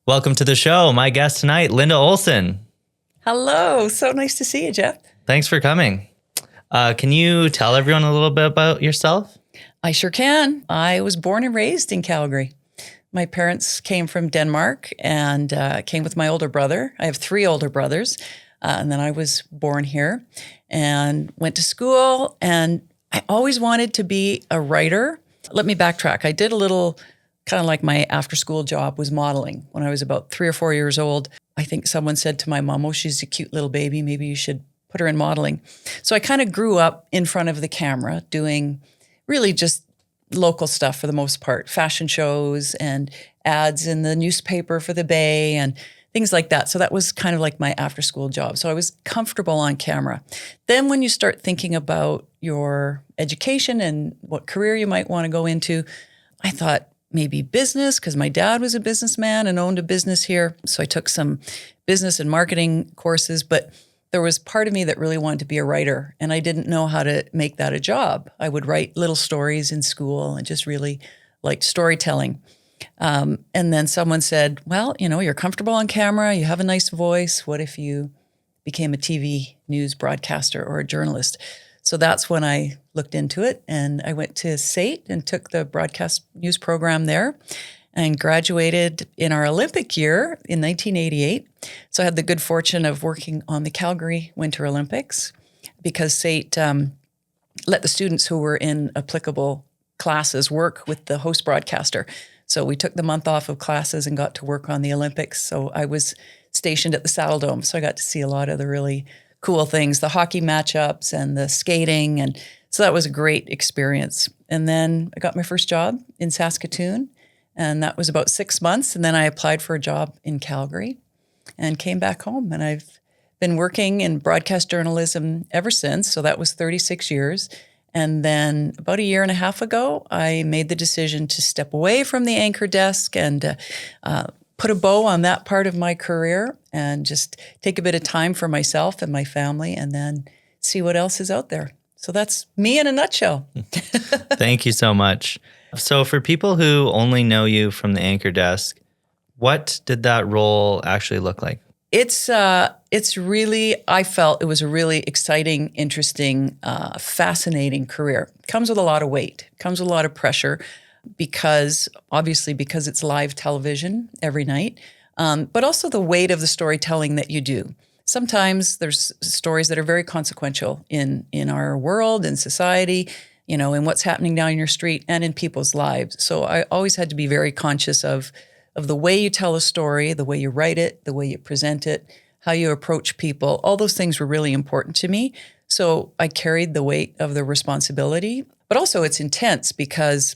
Welcome to the show. My guest tonight, Linda Olsen. Hello. So nice to see you, Jeff. Thanks for coming. Can you tell everyone a little bit about yourself? I sure can. I was born and raised in Calgary. My parents came from Denmark and came with my older brother. I have 3 older brothers. And then I was born here and went to school. And I always wanted to be a writer. Let me backtrack. I did a little kind of like my after-school job was modeling. When I was about 3 or 4 years old, I think someone said to my mom, "Oh, she's a cute little baby. Maybe you should put her in modeling." So I kind of grew up in front of the camera doing really just local stuff for the most part, fashion shows and ads in the newspaper for the Bay and things like that. So that was kind of like my after-school job. So I was comfortable on camera. Then when you start thinking about your education and what career you might want to go into, I thought, maybe business, because my dad was a businessman and owned a business here. So I took some business and marketing courses, but there was part of me that really wanted to be a writer, and I didn't know how to make that a job. I would write little stories in school and just really liked storytelling. And then someone said, "Well, you're comfortable on camera, you have a nice voice. What if you became a TV news broadcaster or a journalist?" So that's when I looked into it, and I went to SAIT and took the broadcast news program there and graduated in our Olympic year in 1988. So I had the good fortune of working on the Calgary Winter Olympics because SAIT let the students who were in applicable classes work with the host broadcaster. So we took the month off of classes and got to work on the Olympics. So I was stationed at the Saddle Dome, so I got to see a lot of the really cool things, the hockey matchups and the skating. And so that was a great experience. And then I got my first job in Saskatoon, and that was about 6 months. And then I applied for a job in Calgary and came back home. And I've been working in broadcast journalism ever since. So that was 36 years. And then about a year and a half ago, I made the decision to step away from the anchor desk and put a bow on that part of my career and just take a bit of time for myself and my family and then see what else is out there. So that's me in a nutshell. Thank you so much. So for people who only know you from the anchor desk, what did that role actually look like? It's really, I felt it was a really exciting, interesting, fascinating career. It comes with a lot of weight, it comes with a lot of pressure because it's live television every night, but also the weight of the storytelling that you do. Sometimes there's stories that are very consequential in our world, in society, in what's happening down your street and in people's lives. So I always had to be very conscious of the way you tell a story, the way you write it, the way you present it, how you approach people. All those things were really important to me. So I carried the weight of the responsibility, but also it's intense because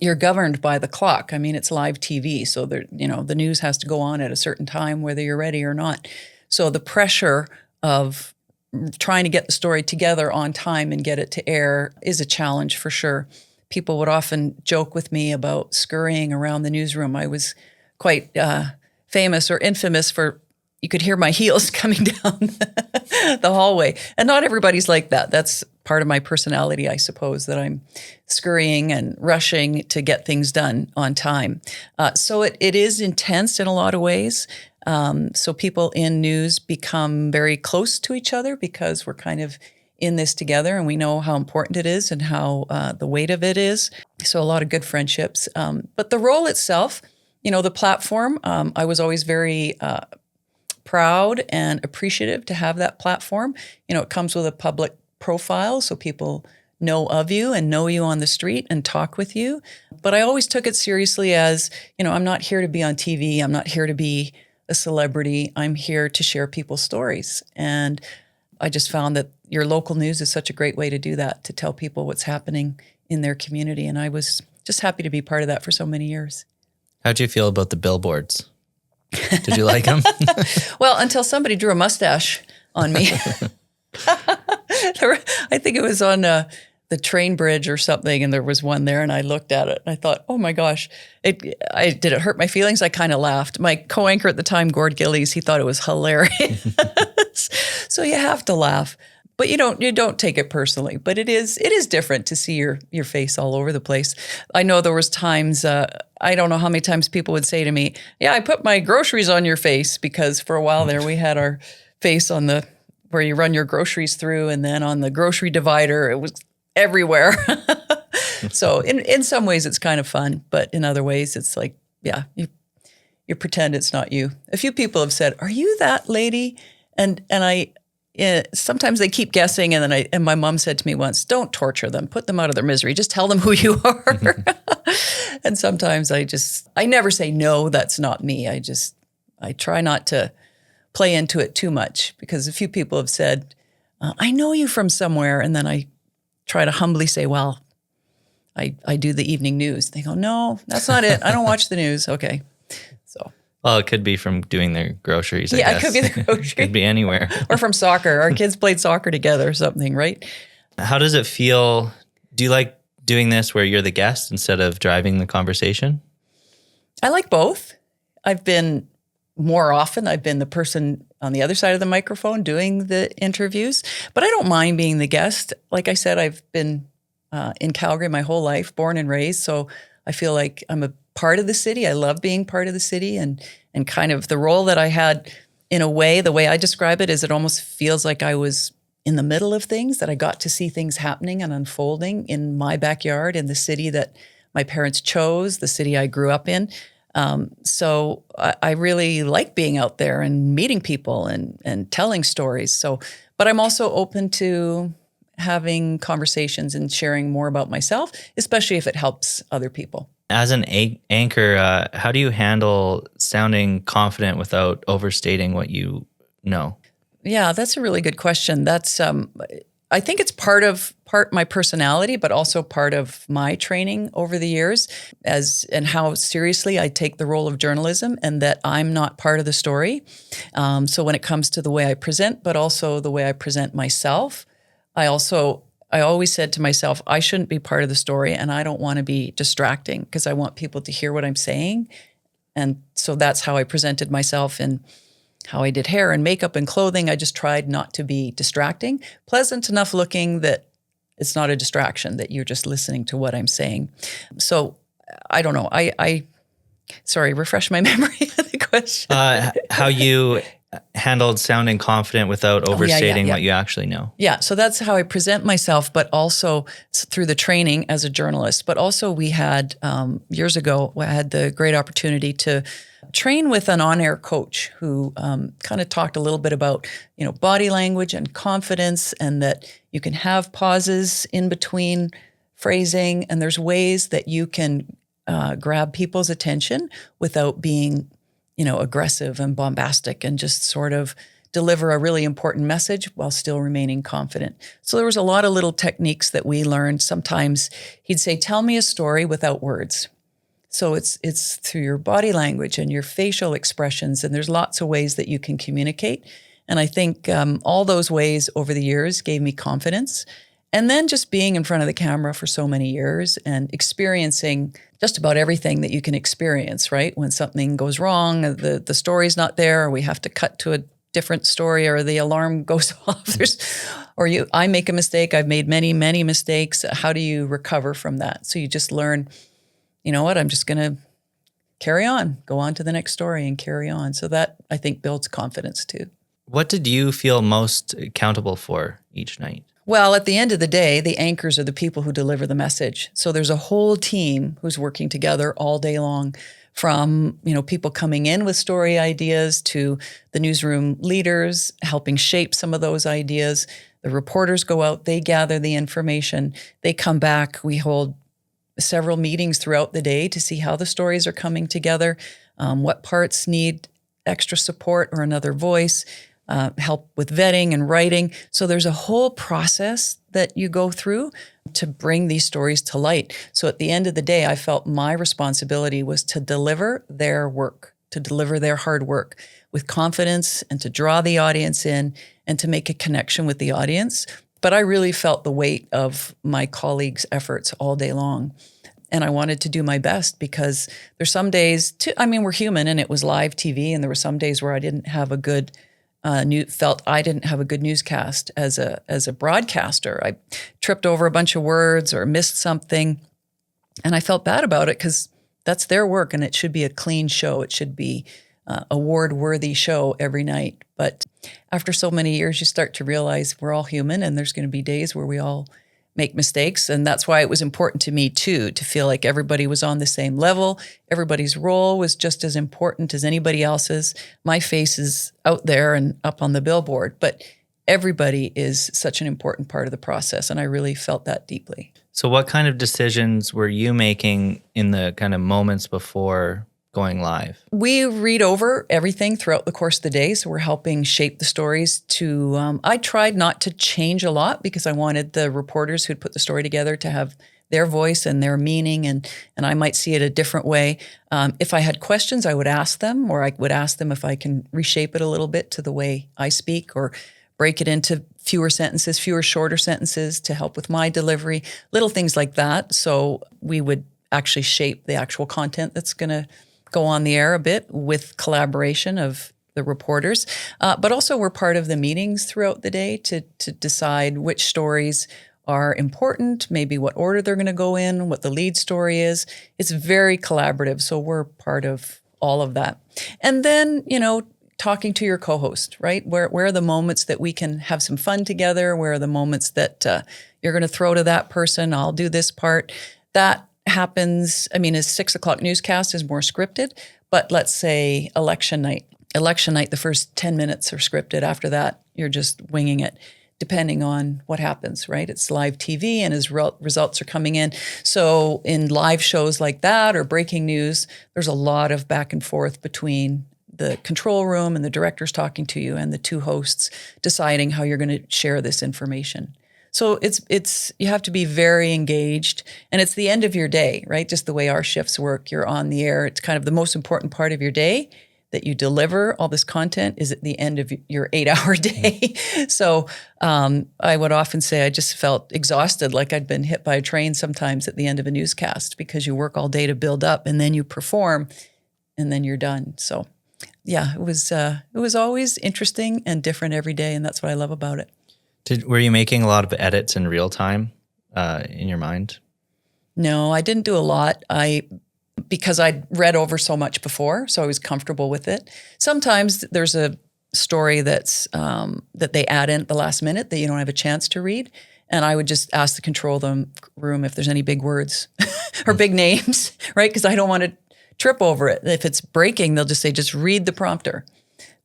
you're governed by the clock. I mean, it's live TV, so the news has to go on at a certain time, whether you're ready or not. So the pressure of trying to get the story together on time and get it to air is a challenge for sure. People would often joke with me about scurrying around the newsroom. I was quite famous or infamous for, you could hear my heels coming down the hallway. And not everybody's like that. That's part of my personality, I suppose, that I'm scurrying and rushing to get things done on time. So it is intense in a lot of ways. So people in news become very close to each other because we're kind of in this together and we know how important it is and how the weight of it is. So a lot of good friendships. But the role itself, the platform, I was always very proud and appreciative to have that platform. It comes with a public profile, so people know of you and know you on the street and talk with you. But I always took it seriously as, I'm not here to be on TV. I'm not here to be a celebrity. I'm here to share people's stories. And I just found that your local news is such a great way to do that, to tell people what's happening in their community. And I was just happy to be part of that for so many years. How'd you feel about the billboards? Did you like them? Well, until somebody drew a mustache on me. I think it was on the train bridge or something, and there was one there, and I looked at it, and I thought, oh my gosh, did it hurt my feelings? I kind of laughed. My co-anchor at the time, Gord Gillies, he thought it was hilarious. So you have to laugh. but you don't take it personally. But it is different to see your face all over the place. I know there was times, I don't know how many times people would say to me, yeah, I put my groceries on your face, because for a while there we had our face on the, where you run your groceries through, and then on the grocery divider, it was everywhere. So in some ways it's kind of fun, but in other ways it's like, yeah, you pretend it's not you. A few people have said, "Are you that lady?" And I sometimes they keep guessing, and my mom said to me once, "Don't torture them. Put them out of their misery. Just tell them who you are." And sometimes I never say, "No, that's not me." I try not to play into it too much, because a few people have said, "I know you from somewhere," and then I try to humbly say, "Well, I do the evening news." They go, "No, that's not it. I don't watch the news." Okay. So. Well, it could be from doing their groceries, I guess. Yeah, it could be the groceries. It could be anywhere. Or from soccer. Our kids played soccer together or something, right? How does it feel? Do you like doing this where you're the guest instead of driving the conversation? I like both. I've been the person on the other side of the microphone doing the interviews, but I don't mind being the guest. Like I said, I've been in Calgary my whole life, born and raised, so I feel like I'm a part of the city. I love being part of the city, and kind of the role that I had, in a way, the way I describe it is it almost feels like I was in the middle of things, that I got to see things happening and unfolding in my backyard, in the city that my parents chose, the city I grew up in. So I really like being out there and meeting people and telling stories. So, but I'm also open to having conversations and sharing more about myself, especially if it helps other people. As an anchor, how do you handle sounding confident without overstating what you know? Yeah, that's a really good question. That's I think it's part my personality, but also part of my training over the years, and how seriously I take the role of journalism, and that I'm not part of the story. So when it comes to the way I present, but also the way I present myself, I always said to myself, I shouldn't be part of the story, and I don't want to be distracting, because I want people to hear what I'm saying. And so that's how I presented myself, and how I did hair and makeup and clothing. I just tried not to be distracting, pleasant enough looking that it's not a distraction, that you're just listening to what I'm saying. So I don't know. Sorry, refresh my memory of the question. How you handled sounding confident without overstating what you actually know. Yeah, so that's how I present myself, but also through the training as a journalist. But also we had, years ago, I had the great opportunity to train with an on-air coach who kind of talked a little bit about, body language and confidence, and that you can have pauses in between phrasing, and there's ways that you can grab people's attention without being aggressive and bombastic, and just sort of deliver a really important message while still remaining confident. So there was a lot of little techniques that we learned. Sometimes he'd say, "Tell me a story without words." So it's through your body language and your facial expressions, and there's lots of ways that you can communicate. And I think all those ways over the years gave me confidence. And then just being in front of the camera for so many years and experiencing just about everything that you can experience, right? When something goes wrong, the story's not there, or we have to cut to a different story, or the alarm goes off. I make a mistake. I've made many, many mistakes. How do you recover from that? So you just learn, you know what, I'm just going to carry on, go on to the next story and carry on. So that, I think, builds confidence too. What did you feel most accountable for each night? Well, at the end of the day, the anchors are the people who deliver the message. So there's a whole team who's working together all day long, from, people coming in with story ideas to the newsroom leaders helping shape some of those ideas. The reporters go out, they gather the information, they come back. We hold several meetings throughout the day to see how the stories are coming together, what parts need extra support or another voice, help with vetting and writing. So there's a whole process that you go through to bring these stories to light. So at the end of the day, I felt my responsibility was to deliver their work, to deliver their hard work with confidence, and to draw the audience in and to make a connection with the audience. But I really felt the weight of my colleagues' efforts all day long. And I wanted to do my best, because there's some days, we're human, and it was live TV, and there were some days where I didn't have a good felt I didn't have a good newscast as a broadcaster. I tripped over a bunch of words or missed something, and I felt bad about it because that's their work, and it should be a clean show. It should be award-worthy show every night. But after so many years, you start to realize we're all human, and there's going to be days where we all make mistakes. And that's why it was important to me too, to feel like everybody was on the same level. Everybody's role was just as important as anybody else's. My face is out there and up on the billboard, but everybody is such an important part of the process. And I really felt that deeply. So what kind of decisions were you making in the kind of moments before going live? We read over everything throughout the course of the day. So we're helping shape the stories I tried not to change a lot because I wanted the reporters who'd put the story together to have their voice and their meaning, and I might see it a different way. If I had questions, I would ask them, or I would ask them if I can reshape it a little bit to the way I speak, or break it into fewer sentences, fewer shorter sentences to help with my delivery, little things like that. So we would actually shape the actual content that's going to go on the air a bit with collaboration of the reporters. But also we're part of the meetings throughout the day to decide which stories are important, maybe what order they're going to go in, what the lead story is. It's very collaborative. So we're part of all of that. And then, talking to your co-host, right? Where are the moments that we can have some fun together? Where are the moments that you're going to throw to that person? I'll do this part. That happens. I mean, a 6 o'clock newscast is more scripted, but let's say election night. Election night, the first 10 minutes are scripted. After that, you're just winging it, depending on what happens, right? It's live TV and as results are coming in. So in live shows like that or breaking news, there's a lot of back and forth between the control room and the directors talking to you and the two hosts deciding how you're going to share this information. So it's you have to be very engaged, and it's the end of your day, right? Just the way our shifts work. You're on the air. It's kind of the most important part of your day that you deliver all this content is at the end of your 8-hour day. So I would often say I just felt exhausted, like I'd been hit by a train sometimes at the end of a newscast because you work all day to build up and then you perform and then you're done. So yeah, it was always interesting and different every day, and that's what I love about it. Were you making a lot of edits in real time in your mind? No, I didn't do a lot. Because I'd read over so much before, so I was comfortable with it. Sometimes there's a story that's that they add in at the last minute that you don't have a chance to read, and I would just ask the control room if there's any big words or big names, right? Because I don't want to trip over it. If it's breaking, they'll just say, just read the prompter.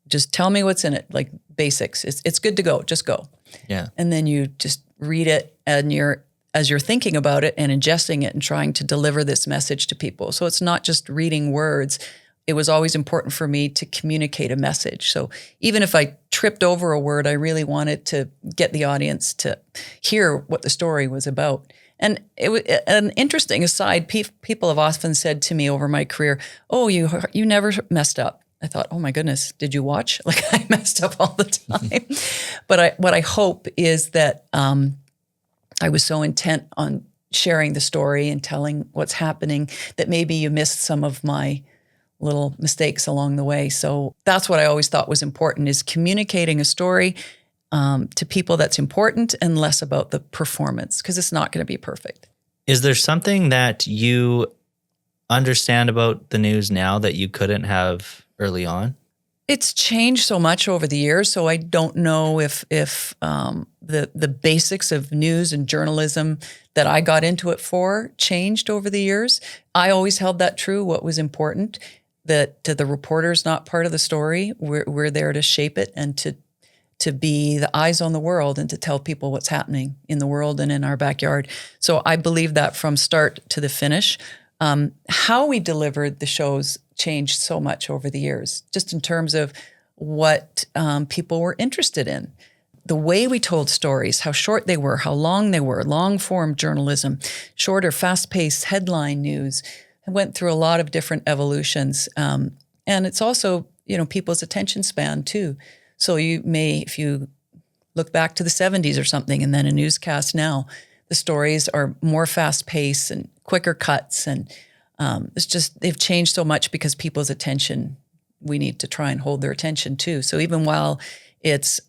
Just tell me what's in it, like basics. It's good to go. Just go. Yeah. And then you just read it, and as you're thinking about it and ingesting it and trying to deliver this message to people. So it's not just reading words. It was always important for me to communicate a message. So even if I tripped over a word, I really wanted to get the audience to hear what the story was about. And an interesting aside, people have often said to me over my career, "Oh, you never messed up." I thought, "Oh my goodness, did you watch?" Like I messed up all the time. But what I hope is that I was so intent on sharing the story and telling what's happening that maybe you missed some of my little mistakes along the way. So that's what I always thought was important, is communicating a story to people that's important and less about the performance, because it's not going to be perfect. Is there something that you understand about the news now that you couldn't have early on? It's changed so much over the years, so I don't know if the basics of news and journalism that I got into it for changed over the years. I always held that true, what was important, that the reporter's not part of the story. We're there to shape it and to be the eyes on the world and to tell people what's happening in the world and in our backyard. So I believe that from start to the finish. How we delivered the shows changed so much over the years, just in terms of what people were interested in. The way we told stories, how short they were, how long they were, long-form journalism, shorter, fast-paced headline news. It went through a lot of different evolutions. And it's also, people's attention span too. So you may, if you look back to the 70s or something, and then a newscast now, the stories are more fast-paced and quicker cuts, and they've changed so much because people's attention we need to try and hold their attention too. So even while it's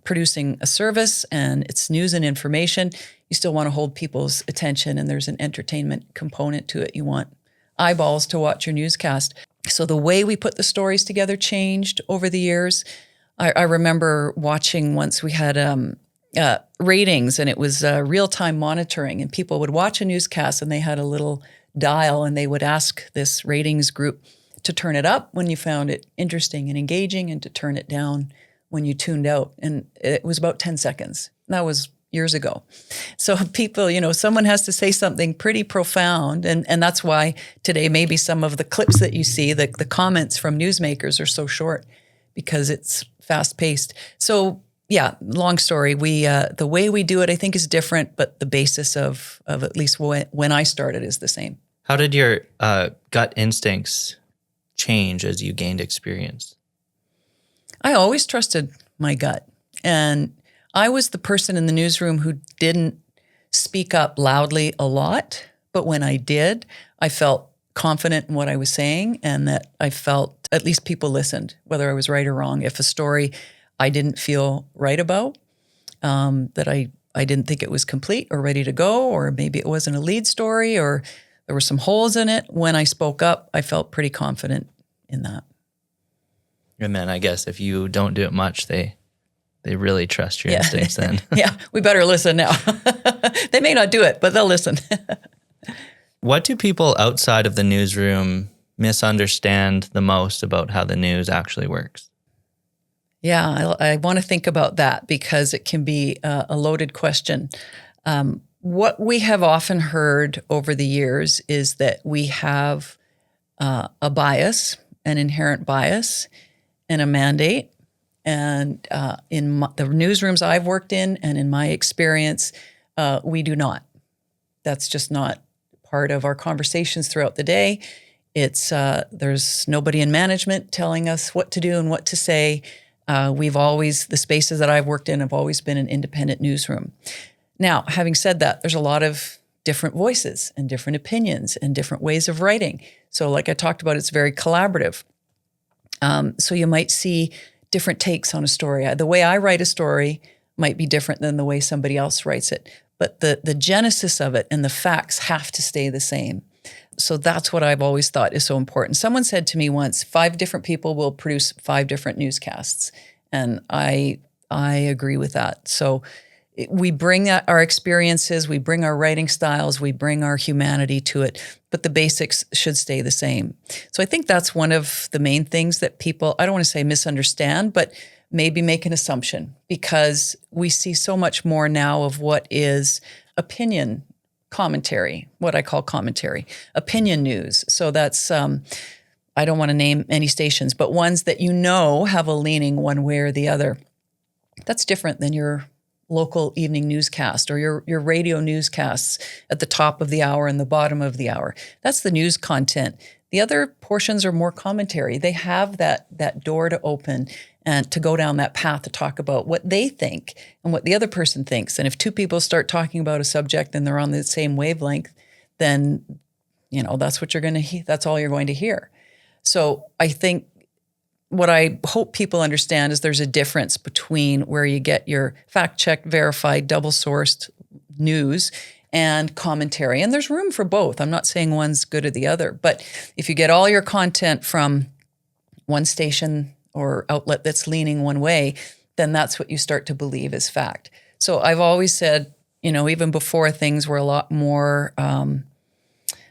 producing a service and it's news and information, you still want to hold people's attention, and there's an entertainment component to it. You want eyeballs to watch your newscast. So the way we put the stories together changed over the years. I remember watching once we had ratings, and it was real-time monitoring, and people would watch a newscast and they had a little dial, and they would ask this ratings group to turn it up when you found it interesting and engaging, and to turn it down when you tuned out. And it was about 10 seconds. That was years ago. So people, someone has to say something pretty profound. And that's why today maybe some of the clips that you see, the comments from newsmakers are so short, because it's fast paced. So yeah, long story. The way we do it, I think, is different, but the basis of at least when I started is the same. How did your gut instincts change as you gained experience? I always trusted my gut. And I was the person in the newsroom who didn't speak up loudly a lot. But when I did, I felt confident in what I was saying, and that I felt at least people listened, whether I was right or wrong. If a story I didn't feel right about, that I didn't think it was complete or ready to go, or maybe it wasn't a lead story, or there were some holes in it, when I spoke up, I felt pretty confident in that. And then I guess if you don't do it much, they really trust your instincts then. Yeah, we better listen now. They may not do it, but they'll listen. What do people outside of the newsroom misunderstand the most about how the news actually works? Yeah, I want to think about that, because it can be a loaded question. What we have often heard over the years is that we have a bias, an inherent bias, and a mandate. And in the newsrooms I've worked in, and in my experience, we do not. That's just not part of our conversations throughout the day. It's there's nobody in management telling us what to do and what to say. The spaces that I've worked in have always been an independent newsroom. Now, having said that, there's a lot of different voices and different opinions and different ways of writing. So like I talked about, it's very collaborative. So you might see different takes on a story. The way I write a story might be different than the way somebody else writes it. But the genesis of it and the facts have to stay the same. So that's what I've always thought is so important. Someone said to me once, 5 different people will produce 5 different newscasts. And I agree with that. So we bring our experiences, we bring our writing styles, we bring our humanity to it, but the basics should stay the same. So I think that's one of the main things that people, I don't want to say misunderstand, but maybe make an assumption, because we see so much more now of what is opinion commentary, what I call commentary, opinion news. So that's, I don't want to name any stations, but ones that have a leaning one way or the other. That's different than your local evening newscast or your radio newscasts at the top of the hour and the bottom of the hour. That's the news content. The other portions are more commentary. They have that door to open and to go down that path to talk about what they think and what the other person thinks. And if 2 people start talking about a subject and they're on the same wavelength, then that's what you're going to that's all you're going to hear. So I think what I hope people understand is there's a difference between where you get your fact-checked, verified, double-sourced news and commentary. And there's room for both. I'm not saying one's good or the other. But if you get all your content from one station or outlet that's leaning one way, then that's what you start to believe is fact. So I've always said, even before things were a lot more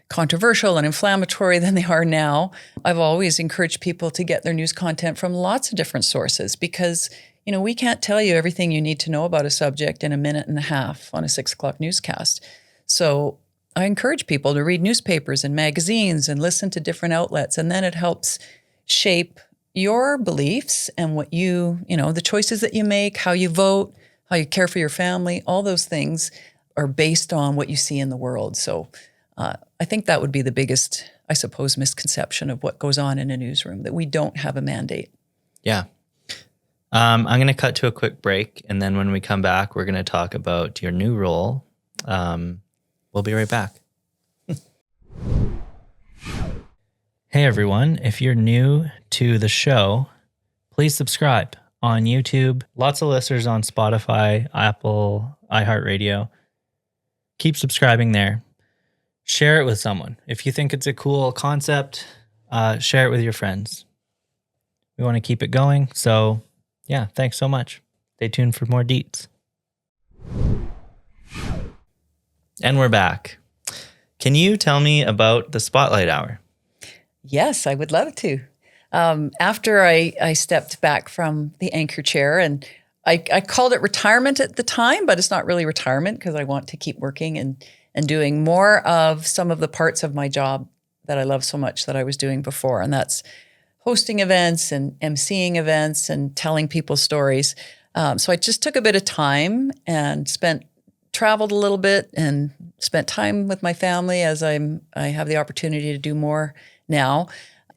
controversial and inflammatory than they are now, I've always encouraged people to get their news content from lots of different sources, because, we can't tell you everything you need to know about a subject in a minute and a half on a 6 o'clock newscast. So I encourage people to read newspapers and magazines and listen to different outlets, and then it helps shape your beliefs and what the choices that you make, how you vote, how you care for your family, all those things are based on what you see in the world. So I think that would be the biggest, I suppose, misconception of what goes on in a newsroom, that we don't have a mandate. Yeah. I'm going to cut to a quick break, and then when we come back, we're going to talk about your new role. We'll be right back. Hey everyone, if you're new to the show, please subscribe on YouTube. Lots of listeners on Spotify, Apple, iHeartRadio. Keep subscribing there. Share it with someone. If you think it's a cool concept, share it with your friends. We want to keep it going. So yeah, thanks so much. Stay tuned for more Deets. And we're back. Can you tell me about the Spotlight Hour? Yes, I would love to. After I stepped back from the anchor chair, and I called it retirement at the time, but it's not really retirement because I want to keep working and doing more of some of the parts of my job that I love so much that I was doing before. And that's hosting events and emceeing events and telling people stories. So I just took a bit of time and traveled a little bit and spent time with my family as I have the opportunity to do more now.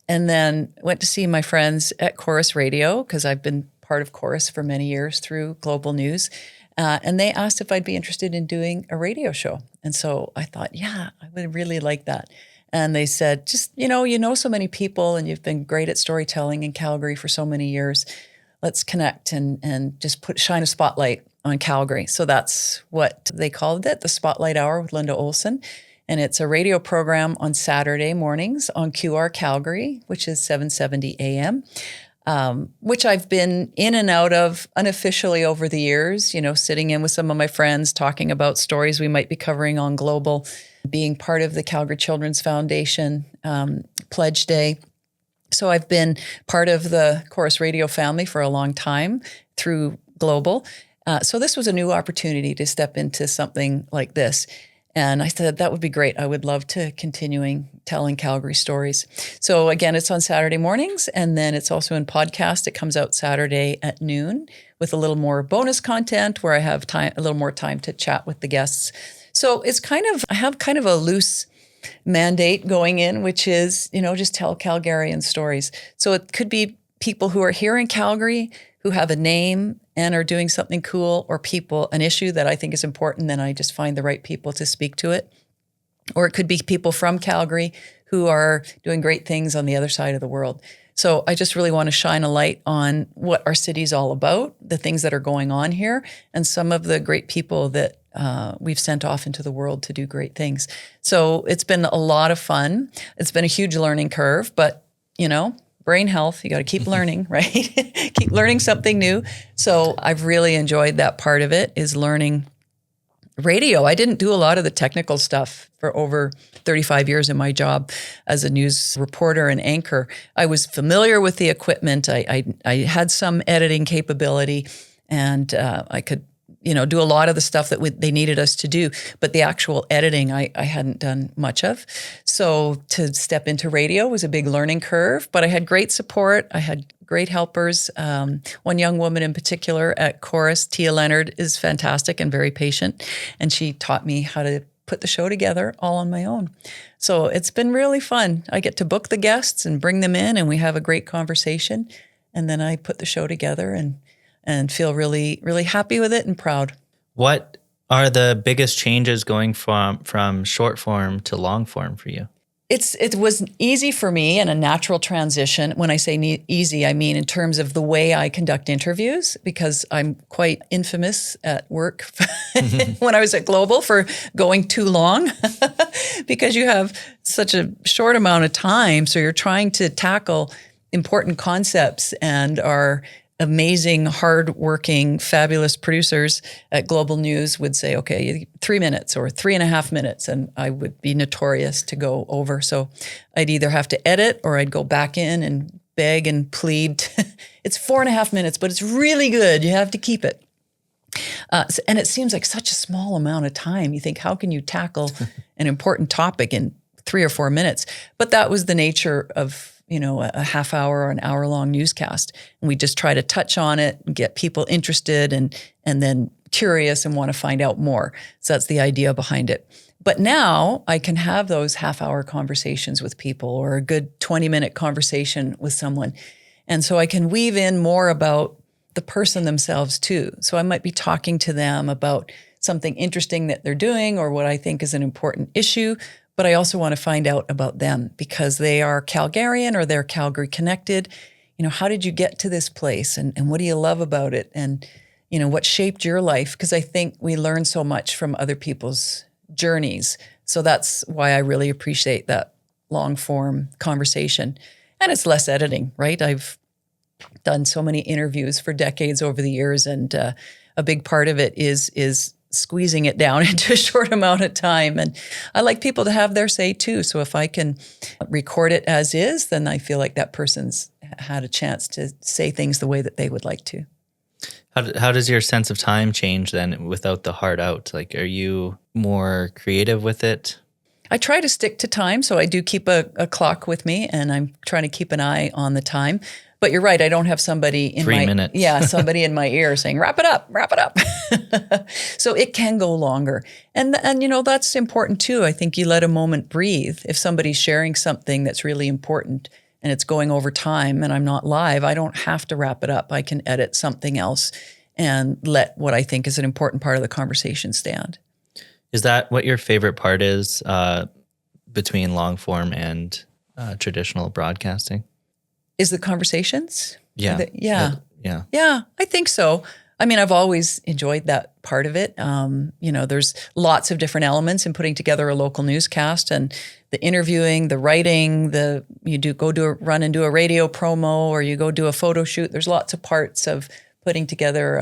And then went to see my friends at Chorus Radio because I've been part of Chorus for many years through Global News. And they asked if I'd be interested in doing a radio show. And so I thought, yeah, I would really like that. And they said, just, you know so many people and you've been great at storytelling in Calgary for so many years. Let's connect and just shine a spotlight on Calgary. So that's what they called it, the Spotlight Hour with Linda Olsen. And it's a radio program on Saturday mornings on QR Calgary, which is 770 AM, which I've been in and out of unofficially over the years, sitting in with some of my friends, talking about stories we might be covering on Global, being part of the Calgary Children's Foundation Pledge Day. So I've been part of the Chorus Radio family for a long time through Global. So this was a new opportunity to step into something like this. And I said, that would be great. I would love to continuing telling Calgary stories. So again, it's on Saturday mornings, and then it's also in podcast. It comes out Saturday at noon with a little more bonus content where I have a little more time to chat with the guests. So it's I have kind of a loose mandate going in, which is, just tell Calgarian stories. So it could be people who are here in Calgary who have a name and are doing something cool, or an issue that I think is important, then I just find the right people to speak to it. Or it could be people from Calgary who are doing great things on the other side of the world. So I just really want to shine a light on what our city's all about, the things that are going on here, and some of the great people that we've sent off into the world to do great things. So it's been a lot of fun. It's been a huge learning curve, but, brain health, you got to keep learning, right? Keep learning something new. So I've really enjoyed that part of it, is learning radio. I didn't do a lot of the technical stuff for over 35 years in my job as a news reporter and anchor. I was familiar with the equipment. I had some editing capability, and I could do a lot of the stuff that they needed us to do. But the actual editing, I hadn't done much of. So to step into radio was a big learning curve, but I had great support. I had great helpers. One young woman in particular at Chorus, Tia Leonard, is fantastic and very patient. And she taught me how to put the show together all on my own. So it's been really fun. I get to book the guests and bring them in, and we have a great conversation. And then I put the show together and feel really, really happy with it and proud. What are the biggest changes going from short form to long form for you? It was easy for me and a natural transition. When I say easy, I mean in terms of the way I conduct interviews, because I'm quite infamous at work when I was at Global for going too long because you have such a short amount of time. So you're trying to tackle important concepts, and our amazing, hardworking, fabulous producers at Global News would say, okay, 3 minutes or 3.5 minutes. And I would be notorious to go over. So I'd either have to edit or I'd go back in and beg and plead. It's 4.5 minutes, but it's really good. You have to keep it. And it seems like such a small amount of time. You think, how can you tackle an important topic in 3 or 4 minutes? But that was the nature of a half hour or an hour long newscast. And we just try to touch on it and get people interested and then curious and want to find out more. So that's the idea behind it. But now I can have those half hour conversations with people, or a good 20-minute conversation with someone. And so I can weave in more about the person themselves too. So I might be talking to them about something interesting that they're doing, or what I think is an important issue, but I also want to find out about them because they are Calgarian or they're Calgary connected. How did you get to this place and what do you love about it? And, what shaped your life? Because I think we learn so much from other people's journeys. So that's why I really appreciate that long form conversation. And it's less editing, right? I've done so many interviews for decades over the years, and a big part of it is squeezing it down into a short amount of time. And I like people to have their say too. So if I can record it as is, then I feel like that person's had a chance to say things the way that they would like to. How does your sense of time change then without the hard out? Like, are you more creative with it? I try to stick to time. So I do keep a clock with me, and I'm trying to keep an eye on the time. But you're right. I don't have somebody in 3 minutes. Somebody in my ear saying, wrap it up. So it can go longer. And that's important too. I think you let a moment breathe. If somebody's sharing something that's really important and it's going over time and I'm not live, I don't have to wrap it up. I can edit something else and let what I think is an important part of the conversation stand. Is that what your favorite part is between long form and traditional broadcasting? Is the conversations? Yeah. Yeah, I think so. I mean, I've always enjoyed that part of it. There's lots of different elements in putting together a local newscast, and the interviewing, the writing, run and do a radio promo, or you go do a photo shoot. There's lots of parts of putting together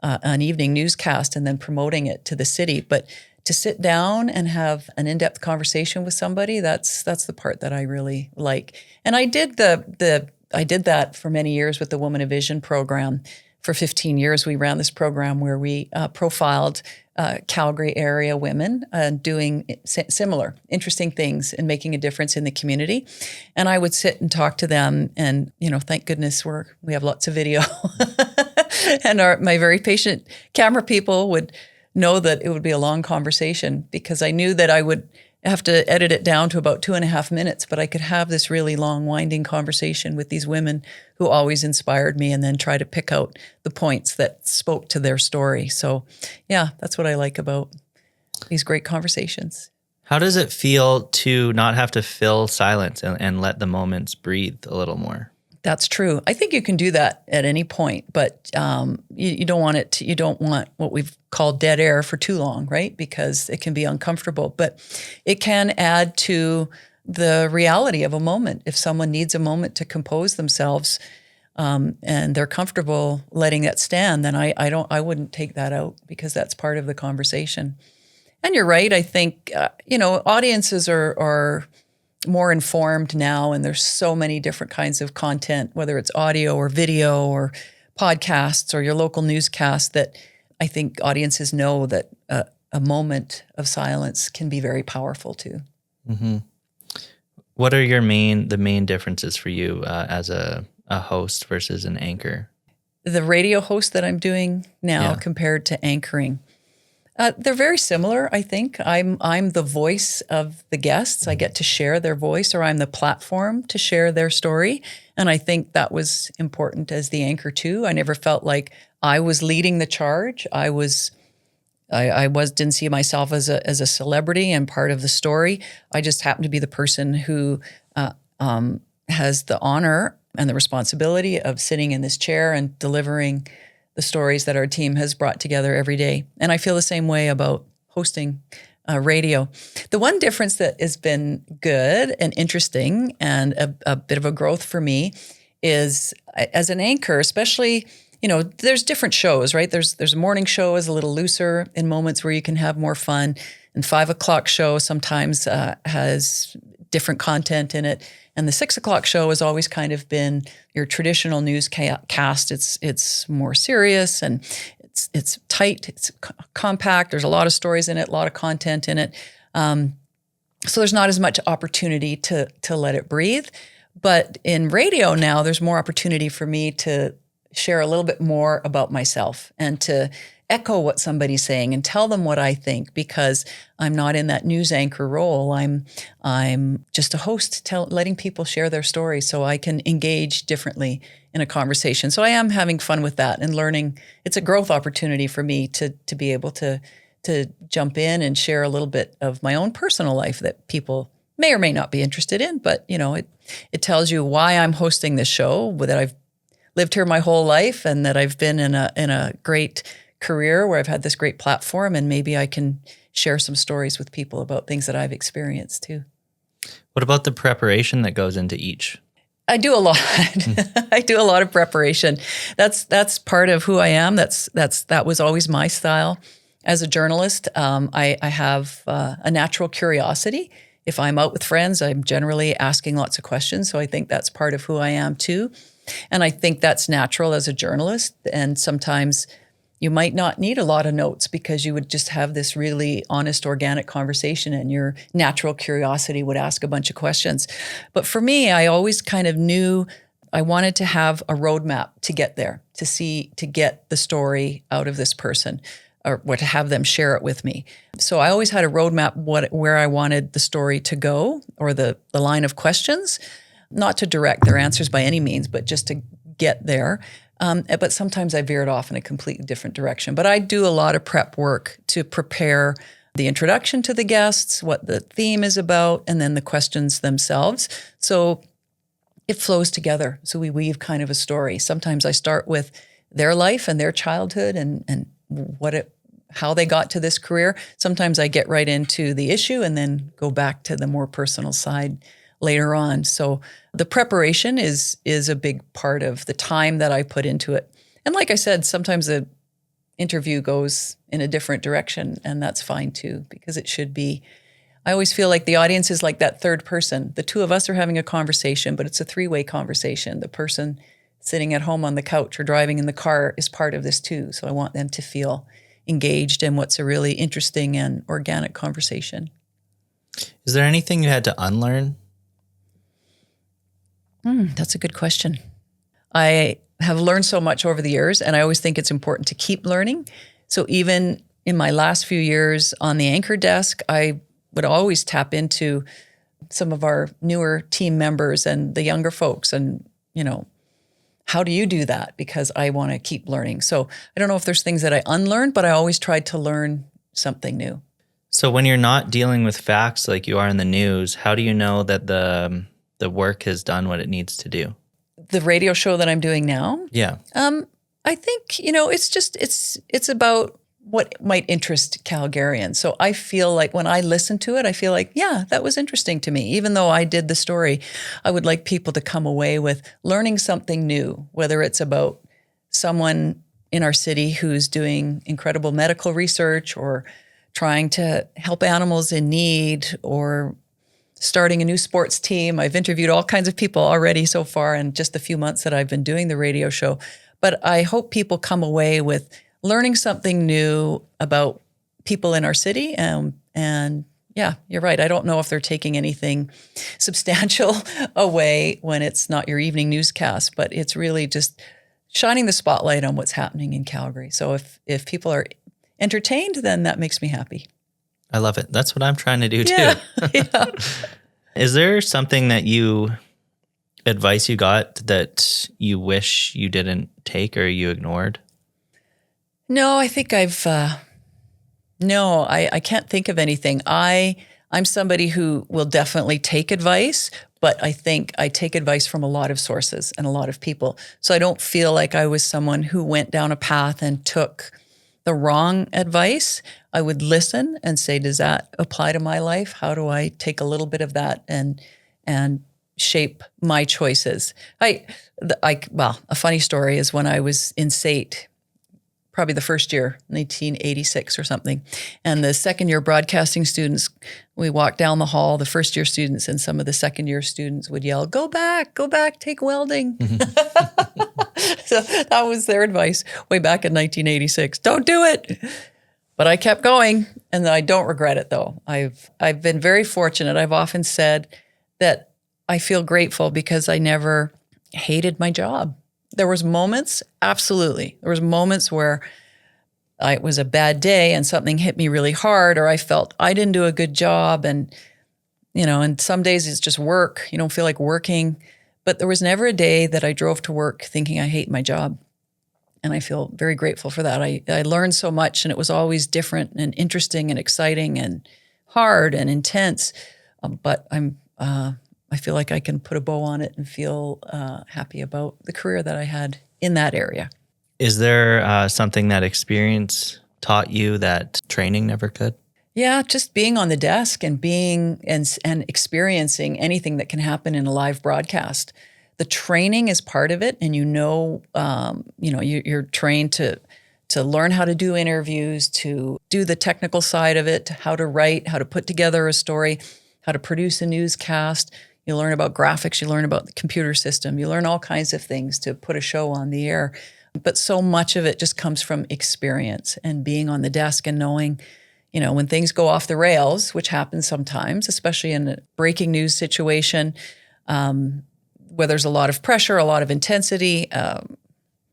an evening newscast and then promoting it to the city. But to sit down and have an in-depth conversation with somebody, that's the part that I really like. And I did I did that for many years with the Woman of Vision program. For 15 years, we ran this program where we profiled Calgary area women doing similar interesting things and making a difference in the community. And I would sit and talk to them, and thank goodness we have lots of video. And my very patient camera people would know that it would be a long conversation, because I knew that I would have to edit it down to about 2.5 minutes, but I could have this really long, winding conversation with these women who always inspired me, and then try to pick out the points that spoke to their story. So yeah, that's what I like about these great conversations. How does it feel to not have to fill silence and let the moments breathe a little more? That's true. I think you can do that at any point, but you don't want you don't want what we've called dead air for too long, right? Because it can be uncomfortable, but it can add to the reality of a moment. If someone needs a moment to compose themselves, and they're comfortable letting that stand, then I wouldn't take that out, because that's part of the conversation. And you're right. I think audiences are more informed now, and there's so many different kinds of content, whether it's audio or video or podcasts or your local newscast, that I think audiences know that a moment of silence can be very powerful too. Mm-hmm. What are the main differences for you as a host versus an anchor? The radio host that I'm doing now compared to anchoring. They're very similar, I think. I'm the voice of the guests. I get to share their voice, or I'm the platform to share their story. And I think that was important as the anchor too. I never felt like I was leading the charge. I didn't see myself as a celebrity and part of the story. I just happened to be the person who has the honor and the responsibility of sitting in this chair and delivering the stories that our team has brought together every day. And I feel the same way about hosting radio. The one difference that has been good and interesting and a bit of a growth for me is, as an anchor, especially, there's different shows, right? There's a morning show is a little looser in moments where you can have more fun. And 5 o'clock show sometimes has different content in it. And the 6 o'clock show has always kind of been your traditional newscast. It's more serious, and it's tight, it's compact. There's a lot of stories in it, a lot of content in it. So there's not as much opportunity to let it breathe. But in radio now, there's more opportunity for me to share a little bit more about myself and to echo what somebody's saying and tell them what I think, because I'm not in that news anchor role. I'm just a host, letting people share their stories so I can engage differently in a conversation. So I am having fun with that and learning. It's a growth opportunity for me to be able to to jump in and share a little bit of my own personal life that people may or may not be interested in. But, it tells you why I'm hosting this show, that I've lived here my whole life and that I've been in a great career where I've had this great platform, and maybe I can share some stories with people about things that I've experienced too. What about the preparation that goes into each? I do a lot. I do a lot of preparation. That's part of who I am. That was always my style as a journalist. I have a natural curiosity. If I'm out with friends, I'm generally asking lots of questions. So I think that's part of who I am too. And I think that's natural as a journalist. And sometimes you might not need a lot of notes because you would just have this really honest, organic conversation, and your natural curiosity would ask a bunch of questions. But for me, I always kind of knew I wanted to have a roadmap to get there, to get the story out of this person, or to have them share it with me. So I always had a roadmap where I wanted the story to go, or the line of questions, not to direct their answers by any means, but just to get there. But sometimes I veered off in a completely different direction. But I do a lot of prep work to prepare the introduction to the guests, what the theme is about, and then the questions themselves. So it flows together. So we weave kind of a story. Sometimes I start with their life and their childhood and how they got to this career. Sometimes I get right into the issue and then go back to the more personal side later on. So the preparation is a big part of the time that I put into it. And like I said, sometimes the interview goes in a different direction, and that's fine too, because it should be. I always feel like the audience is like that third person. The two of us are having a conversation, but it's a three-way conversation. The person sitting at home on the couch or driving in the car is part of this too. So I want them to feel engaged in what's a really interesting and organic conversation. Is there anything you had to unlearn? That's a good question. I have learned so much over the years, and I always think it's important to keep learning. So even in my last few years on the anchor desk, I would always tap into some of our newer team members and the younger folks and, how do you do that? Because I want to keep learning. So I don't know if there's things that I unlearned, but I always tried to learn something new. So when you're not dealing with facts like you are in the news, how do you know that the work has done what it needs to do? The radio show that I'm doing now? Yeah. I think, it's about what might interest Calgarians. So I feel like when I listen to it, I feel like, yeah, that was interesting to me. Even though I did the story, I would like people to come away with learning something new, whether it's about someone in our city who's doing incredible medical research or trying to help animals in need or starting a new sports team. I've interviewed all kinds of people already so far in just the few months that I've been doing the radio show. But I hope people come away with learning something new about people in our city. And yeah, you're right. I don't know if they're taking anything substantial away when it's not your evening newscast, but it's really just shining the spotlight on what's happening in Calgary. So if people are entertained, then that makes me happy. I love it. That's what I'm trying to do Yeah, too. yeah. Is there something advice you got that you wish you didn't take or you ignored? No, I think I can't think of anything. I'm somebody who will definitely take advice, but I think I take advice from a lot of sources and a lot of people. So I don't feel like I was someone who went down a path and took the wrong advice. I would listen and say, does that apply to my life? How do I take a little bit of that and shape my choices? A funny story is when I was in SAIT, probably the first year, 1986 or something. And the second year broadcasting students, we walked down the hall, the first year students and some of the second year students would yell, go back, take welding. So that was their advice way back in 1986. Don't do it. But I kept going, and I don't regret it though. I've been very fortunate. I've often said that I feel grateful because I never hated my job. There was moments, absolutely. There was moments where it was a bad day and something hit me really hard, or I felt I didn't do a good job. And, and some days it's just work. You don't feel like working. But there was never a day that I drove to work thinking I hate my job. And I feel very grateful for that. I learned so much, and it was always different and interesting and exciting and hard and intense. But I feel like I can put a bow on it and feel happy about the career that I had in that area. Is there something that experience taught you that training never could? Yeah, just being on the desk and being and experiencing anything that can happen in a live broadcast. The training is part of it, and you're trained to learn how to do interviews, to do the technical side of it, how to write, how to put together a story, how to produce a newscast. You learn about graphics, you learn about the computer system, you learn all kinds of things to put a show on the air. But so much of it just comes from experience and being on the desk and knowing, when things go off the rails, which happens sometimes, especially in a breaking news situation, where there's a lot of pressure, a lot of intensity,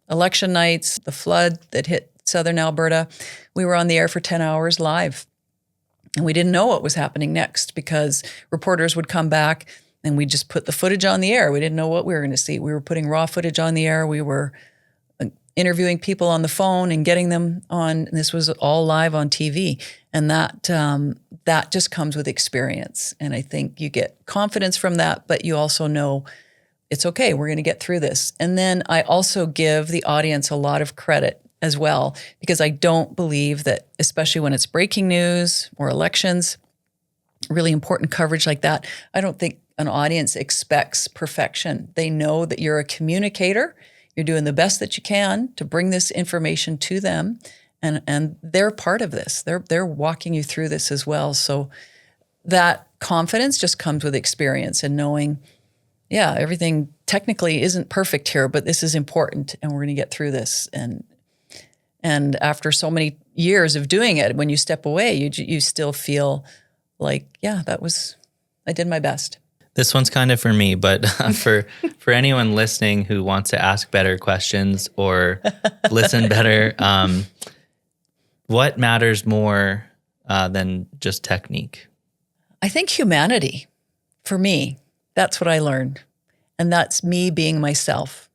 election nights, the flood that hit southern Alberta, we were on the air for 10 hours live. And we didn't know what was happening next because reporters would come back and we just put the footage on the air. We didn't know what we were going to see. We were putting raw footage on the air. We were interviewing people on the phone and getting them on. And this was all live on TV. And that just comes with experience. And I think you get confidence from that, but you also know it's okay. We're going to get through this. And then I also give the audience a lot of credit as well, because I don't believe that, especially when it's breaking news or elections, really important coverage like that, I don't think an audience expects perfection. They know that you're a communicator. You're doing the best that you can to bring this information to them, and they're part of this. They're walking you through this as well. So that confidence just comes with experience and knowing, yeah, everything technically isn't perfect here, but this is important, and we're going to get through this. And after so many years of doing it, when you step away, you still feel like, yeah, I did my best. This one's kind of for me, but for anyone listening who wants to ask better questions or listen better, what matters more than just technique? I think humanity, for me, that's what I learned. And that's me being myself,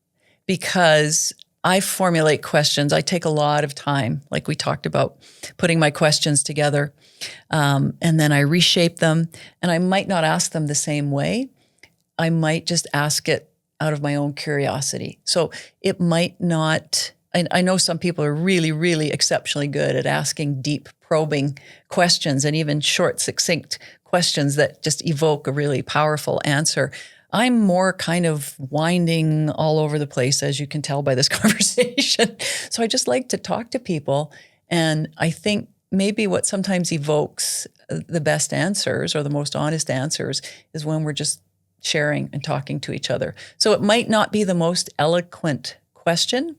because I formulate questions. I take a lot of time, like we talked about, putting my questions together. And then I reshape them. And I might not ask them the same way. I might just ask it out of my own curiosity. So it might not, I know some people are really, really exceptionally good at asking deep, probing questions and even short, succinct questions that just evoke a really powerful answer. I'm more kind of winding all over the place, as you can tell by this conversation. So I just like to talk to people. And I think maybe what sometimes evokes the best answers or the most honest answers is when we're just sharing and talking to each other. So it might not be the most eloquent question,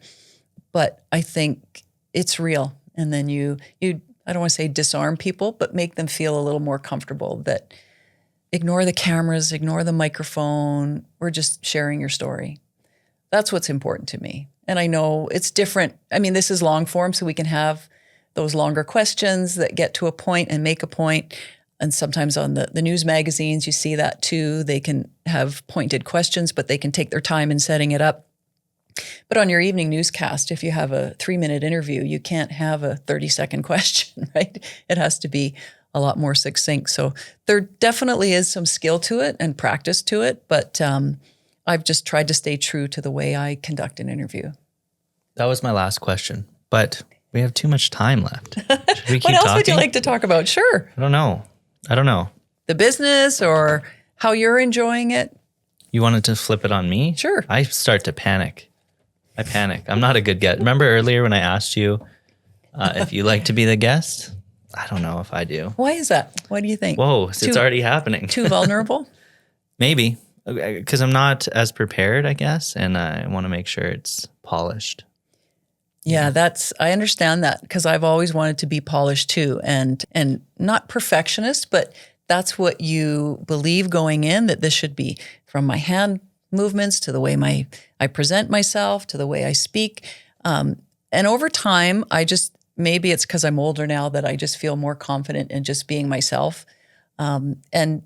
but I think it's real. And then you I don't want to say disarm people, but make them feel a little more comfortable that ignore the cameras, ignore the microphone. We're just sharing your story. That's what's important to me. And I know it's different. I mean, this is long form, so we can have those longer questions that get to a point and make a point. And sometimes on the news magazines, you see that too. They can have pointed questions, but they can take their time in setting it up. But on your evening newscast, if you have a 3-minute interview, you can't have a 30-second question, right? It has to be a lot more succinct. So there definitely is some skill to it and practice to it, but I've just tried to stay true to the way I conduct an interview. That was my last question, but we have too much time left. Should we keep What else talking? would you like to talk about? Sure. I don't know. The business or how you're enjoying it? You wanted to flip it on me? Sure. I start to panic. I panic. I'm not a good guest. Remember earlier when I asked you if you like to be the guest? I don't know if I do. Why is that? What do you think? Whoa, it's already happening. Too vulnerable? Maybe, because I'm not as prepared, I guess, and I want to make sure it's polished. Yeah, I understand that, because I've always wanted to be polished too, and not perfectionist, but that's what you believe going in, that this should be, from my hand movements to the way I present myself to the way I speak. And over time, maybe it's because I'm older now that I just feel more confident in just being myself. And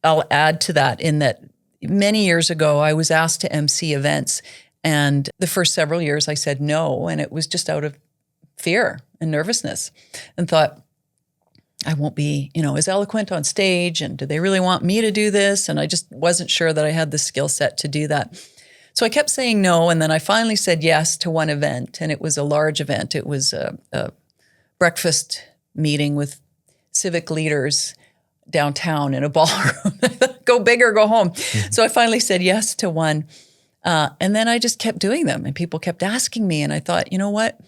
I'll add to that in that many years ago, I was asked to MC events, And the first several years I said no, and it was just out of fear and nervousness, and thought, I won't be, as eloquent on stage, and do they really want me to do this? And I just wasn't sure that I had the skill set to do that. So I kept saying no, and then I finally said yes to one event, and it was a large event. It was a breakfast meeting with civic leaders downtown in a ballroom. Go big or go home. Mm-hmm. So I finally said yes to one. And then I just kept doing them, and people kept asking me. And I thought, you know what?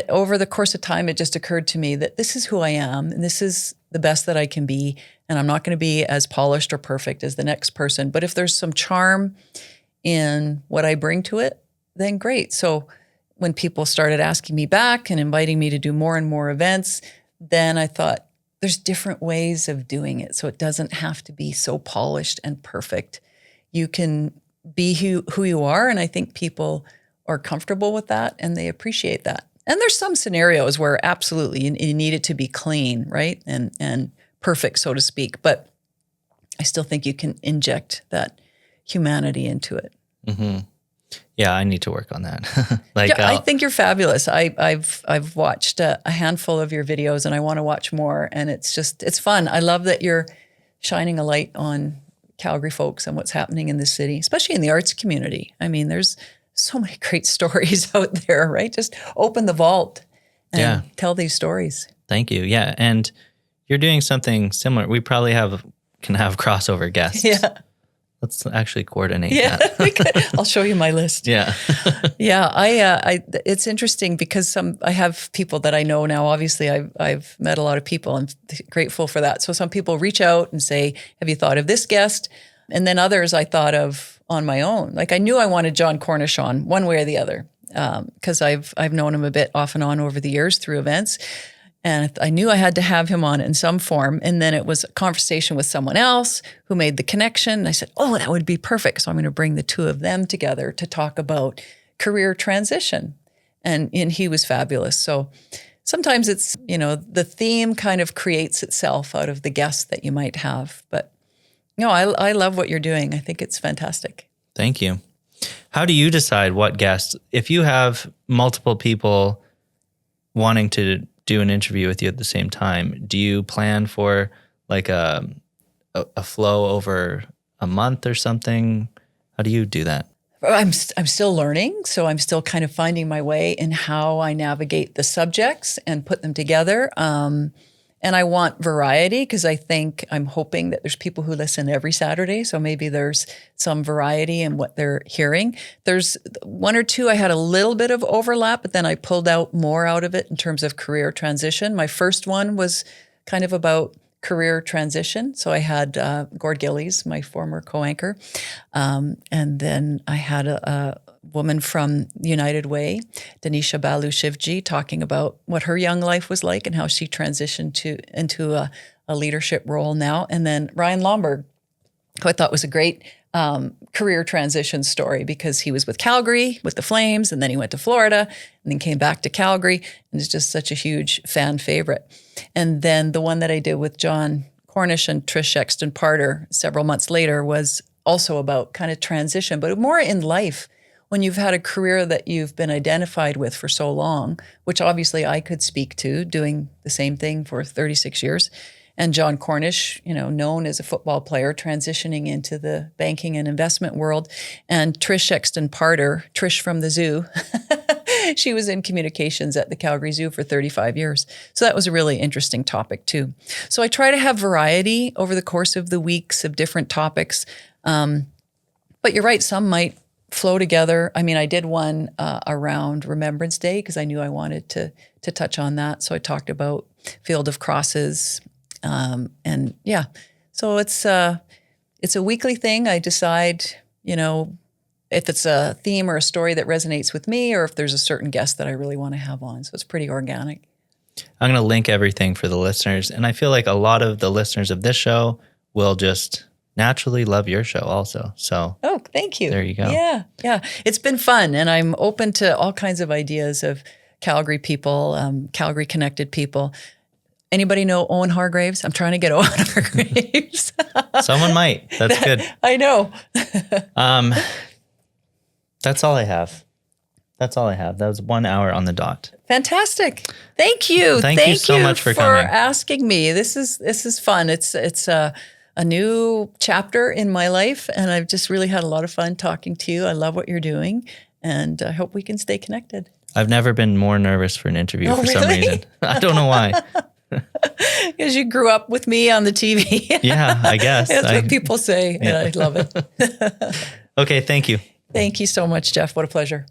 Over the course of time, it just occurred to me that this is who I am, and this is the best that I can be. And I'm not going to be as polished or perfect as the next person. But if there's some charm in what I bring to it, then great. So when people started asking me back and inviting me to do more and more events, then I thought, there's different ways of doing it. So it doesn't have to be so polished and perfect. You can be who you are. And I think people are comfortable with that, and they appreciate that. And there's some scenarios where absolutely you need it to be clean, right? And perfect, so to speak. But I still think you can inject that humanity into it. Mm-hmm. Yeah, I need to work on that. I think you're fabulous. I've watched a handful of your videos, and I want to watch more. And it's fun. I love that you're shining a light on Calgary folks and what's happening in the city, especially in the arts community. I mean, there's so many great stories out there, right? Just open the vault and tell these stories. Thank you. Yeah, and you're doing something similar. We probably can have crossover guests. Yeah. Let's actually coordinate that. We could. I'll show you my list. Yeah. Yeah. It's interesting because I have people that I know now. Obviously, I've met a lot of people. I'm grateful for that. So some people reach out and say, have you thought of this guest? And then others I thought of on my own. Like I knew I wanted John Cornish on one way or the other because I've known him a bit off and on over the years through events. And I knew I had to have him on in some form. And then it was a conversation with someone else who made the connection. And I said, oh, that would be perfect. So I'm going to bring the two of them together to talk about career transition. And he was fabulous. So sometimes it's, the theme kind of creates itself out of the guests that you might have. But, I love what you're doing. I think it's fantastic. Thank you. How do you decide what guests, if you have multiple people wanting to do an interview with you at the same time, do you plan for like a flow over a month or something? How do you do that? I'm still learning, so I'm still kind of finding my way in how I navigate the subjects and put them together. And I want variety because I'm hoping that there's people who listen every Saturday. So maybe there's some variety in what they're hearing. There's one or two I had a little bit of overlap, but then I pulled out more out of it in terms of career transition. My first one was kind of about career transition. So I had Gord Gillies, my former co-anchor. And then I had a woman from United Way, Danisha Balu Shivji, talking about what her young life was like and how she transitioned into a leadership role now. And then Ryan Lomberg, who I thought was a great career transition story because he was with Calgary with the Flames, and then he went to Florida and then came back to Calgary, and is just such a huge fan favorite. And then the one that I did with John Cornish and Trish Exton-Parter several months later was also about kind of transition, but more in life. When you've had a career that you've been identified with for so long, which obviously I could speak to, doing the same thing for 36 years, and John Cornish, known as a football player, transitioning into the banking and investment world, and Trish Exton-Parter, Trish from the zoo. She was in communications at the Calgary Zoo for 35 years. So that was a really interesting topic too. So I try to have variety over the course of the weeks of different topics. But you're right, some might flow together. I mean, I did one around Remembrance Day because I knew I wanted to touch on that. So I talked about Field of Crosses, so it's a weekly thing. I decide, if it's a theme or a story that resonates with me, or if there's a certain guest that I really want to have on. So it's pretty organic. I'm going to link everything for the listeners, and I feel like a lot of the listeners of this show will just naturally love your show also. So, oh, thank you. There you go. Yeah. It's been fun, and I'm open to all kinds of ideas of Calgary people, Calgary connected people. Anybody know Owen Hargraves? I'm trying to get Owen Hargraves. Someone might. That's good. I know. That's all I have. That was 1 hour on the dot. Fantastic. Thank you. Thank you so much for coming. Asking me. This is fun. It's a new chapter in my life, and I've just really had a lot of fun talking to you. I love what you're doing, and I hope we can stay connected. I've never been more nervous for an interview for some reason. I don't know why. Because you grew up with me on the TV. Yeah, I guess. That's what people say, and I love it. Okay, thank you. Thank you so much, Jeff. What a pleasure.